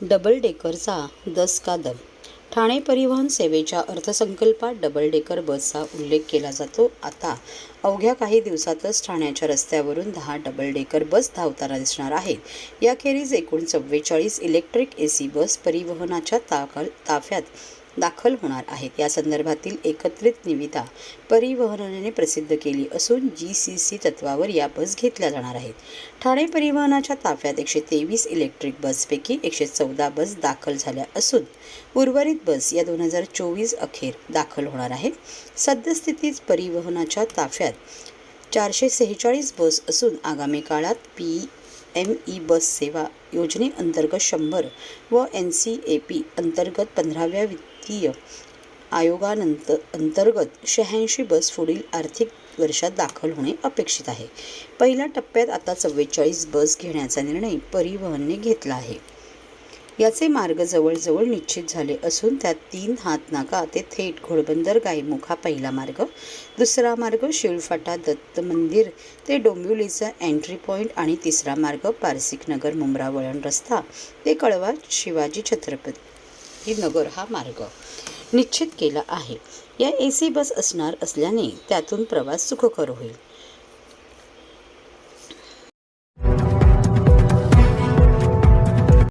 Double डेकरचा दस का दम. ठाणे परिवहन सेवेच्या अर्थसंकल्पात डबल डेकर बसचा उल्लेख केला जातो. आता अवघ्या काही दिवसातच ठाण्याच्या रस्त्यावरून 10 डबल डेकर बस धावताना दिसणार आहेत. याखेरीज एकूण 44 इलेक्ट्रिक एसी बस परिवहनाच्या ताफ्यात दाखल होणार आहेत. या संदर्भातील एकत्रित निविदा परिवहनाने प्रसिद्ध केली असून GCC तत्वावर या बस घेतल्या जाणार आहेत. ठाणे परिवहनाच्या ताफ्यात 123 इलेक्ट्रिक बसपैकी 114 बस दाखल झाल्या असून उर्वरित बस या 2024 अखेर दाखल होणार आहेत. सद्यस्थितीत परिवहनाच्या ताफ्यात 446 बस असून आगामी काळात PME बस सेवा योजनेअंतर्गत 100 व NCAP अंतर्गत 15व्या वित्तीय आयोगाअंतर्गत 86 बस पुढील आर्थिक वर्षात दाखल होणे अपेक्षित आहे. पहिल्या टप्प्यात आता 44 बस घेण्याचा निर्णय परिवहनने घेतला आहे. याचे मार्ग जवळजवळ निश्चित झाले असून त्यात 3 हातनाका ते थेट घोडबंदर गायमुख हा पहिला मार्ग, दुसरा मार्ग शिळफाटा दत्त मंदिर ते डोंबिवलीचा एंट्री पॉईंट आणि तिसरा मार्ग पारसिकनगर मुंब्रा वळण रस्ता ते कळवा शिवाजी छत्रपती नगर हा मार्ग निश्चित केला आहे. या AC बस असणार असल्याने त्यातून प्रवास सुखकर होईल.